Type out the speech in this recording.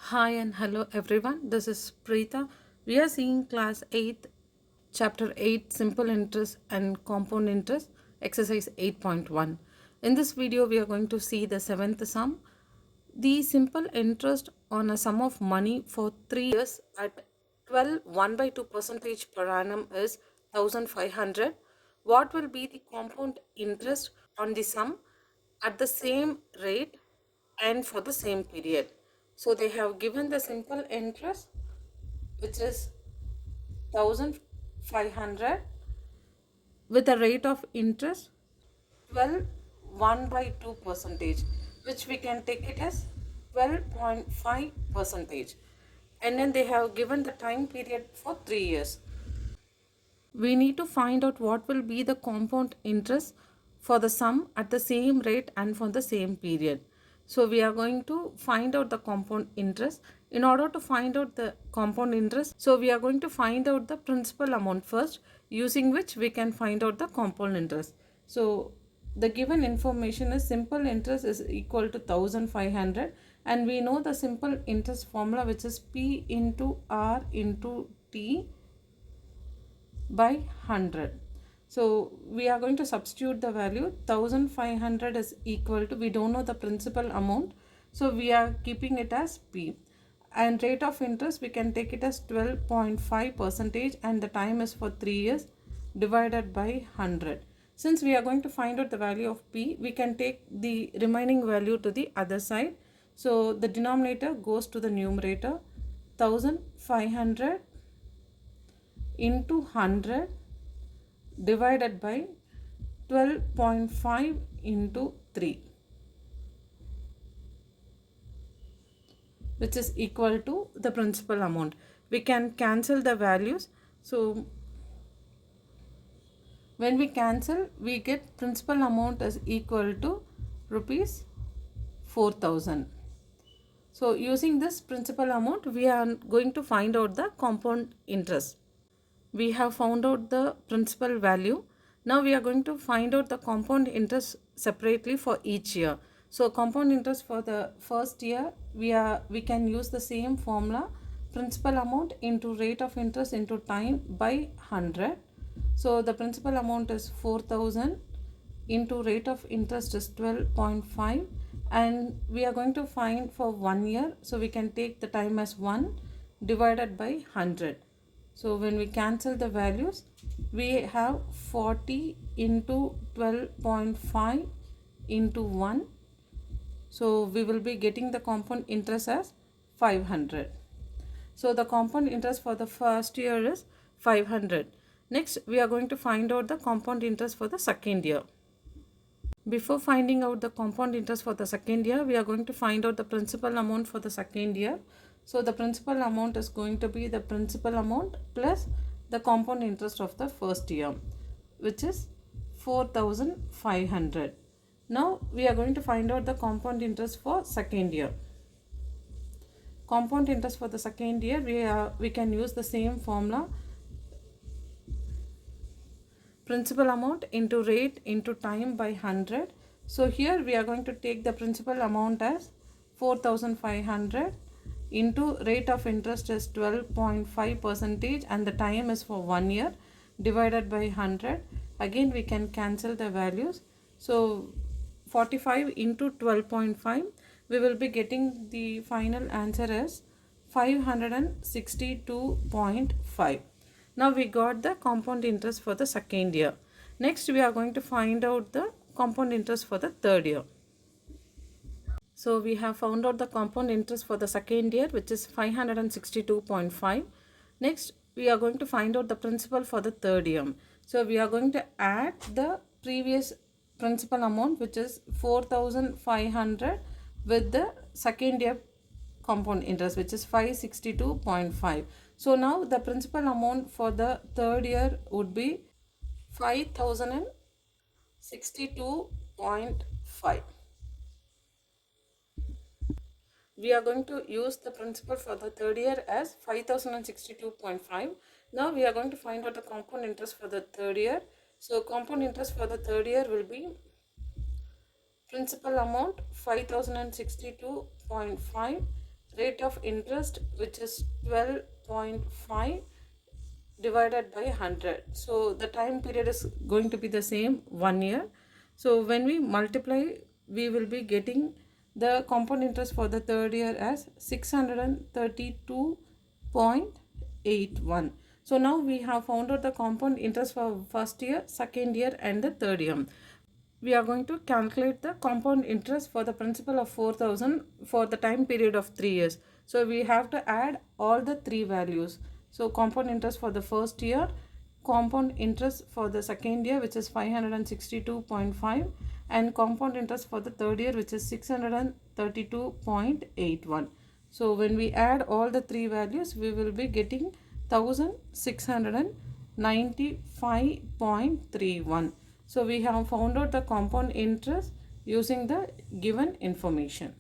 Hi and hello everyone. This is Preeta. We are seeing class 8, chapter 8, simple interest and compound interest, exercise 8.1. In this video, we are going to see the seventh sum. The simple interest on a sum of money for 3 years at 12 1 by 2 percentage per annum is 1500. What will be the compound interest on the sum at the same rate and for the same period? So they have given the simple interest, which is 1500 with a rate of interest 12 1 by 2 percentage, which we can take it as 12.5 percentage, and then they have given the time period for 3 years. We need to find out what will be the compound interest for the sum at the same rate and for the same period. So we are going to find out the compound interest. In order to find out the compound interest, so we are going to find out the principal amount first, using which we can find out the compound interest. So the given information is simple interest is equal to 1500, and we know the simple interest formula, which is P into R into T by 100. So we are going to substitute the value. 1500 is equal to, we don't know the principal amount, so we are keeping it as P, and rate of interest we can take it as 12.5 percentage, and the time is for 3 years, divided by 100. Since we are going to find out the value of P, we can take the remaining value to the other side. So the denominator goes to the numerator. 1500 into 100 divided by 12.5 into 3, which is equal to the principal amount. We can cancel the values. So when we cancel, we get principal amount is equal to rupees 4000. So using this principal amount, we are going to find out the compound interest. We have found out the principal value. Now we are going to find out the compound interest separately for each year. So compound interest for the first year, we can use the same formula, principal amount into rate of interest into time by 100. So the principal amount is 4000 into rate of interest is 12.5, and we are going to find for 1 year, so we can take the time as 1 divided by 100. So when we cancel the values, we have 40 into 12.5 into 1. So we will be getting the compound interest as 500. So the compound interest for the first year is 500. Next, we are going to find out the compound interest for the second year. Before finding out the compound interest for the second year, we are going to find out the principal amount for the second year. So the principal amount is going to be the principal amount plus the compound interest of the first year, which is 4500. Now we are going to find out the compound interest for second year. Compound interest for the second year, we can use the same formula, principal amount into rate into time by 100. So here we are going to take the principal amount as 4500 into rate of interest is 12.5 percentage, and the time is for 1 year, divided by 100. Again we can cancel the values. So 45 into 12.5, we will be getting the final answer as 562.5. Now we got the compound interest for the second year. Next we are going to find out the compound interest for the third year. So we have found out the compound interest for the second year, which is 562.5. Next we are going to find out the principal for the third year. So we are going to add the previous principal amount, which is 4500, with the second year compound interest, which is 562.5. So now the principal amount for the third year would be 5062.5. We are going to use the principal for the third year as 5062.5. Now we are going to find out the compound interest for the third year. So compound interest for the third year will be principal amount 5062.5, rate of interest, which is 12.5 divided by 100. So the time period is going to be the same, 1 year. So when we multiply, we will be getting the compound interest for the third year as 632.81. So now we have found out the compound interest for first year, second year and the third year. We are going to calculate the compound interest for the principal of 4,000 for the time period of 3 years. So we have to add all the three values. So compound interest for the first year, compound interest for the second year, which is 562.5, and compound interest for the third year, which is 632.81. So when we add all the three values, we will be getting 1695.31. So we have found out the compound interest using the given information.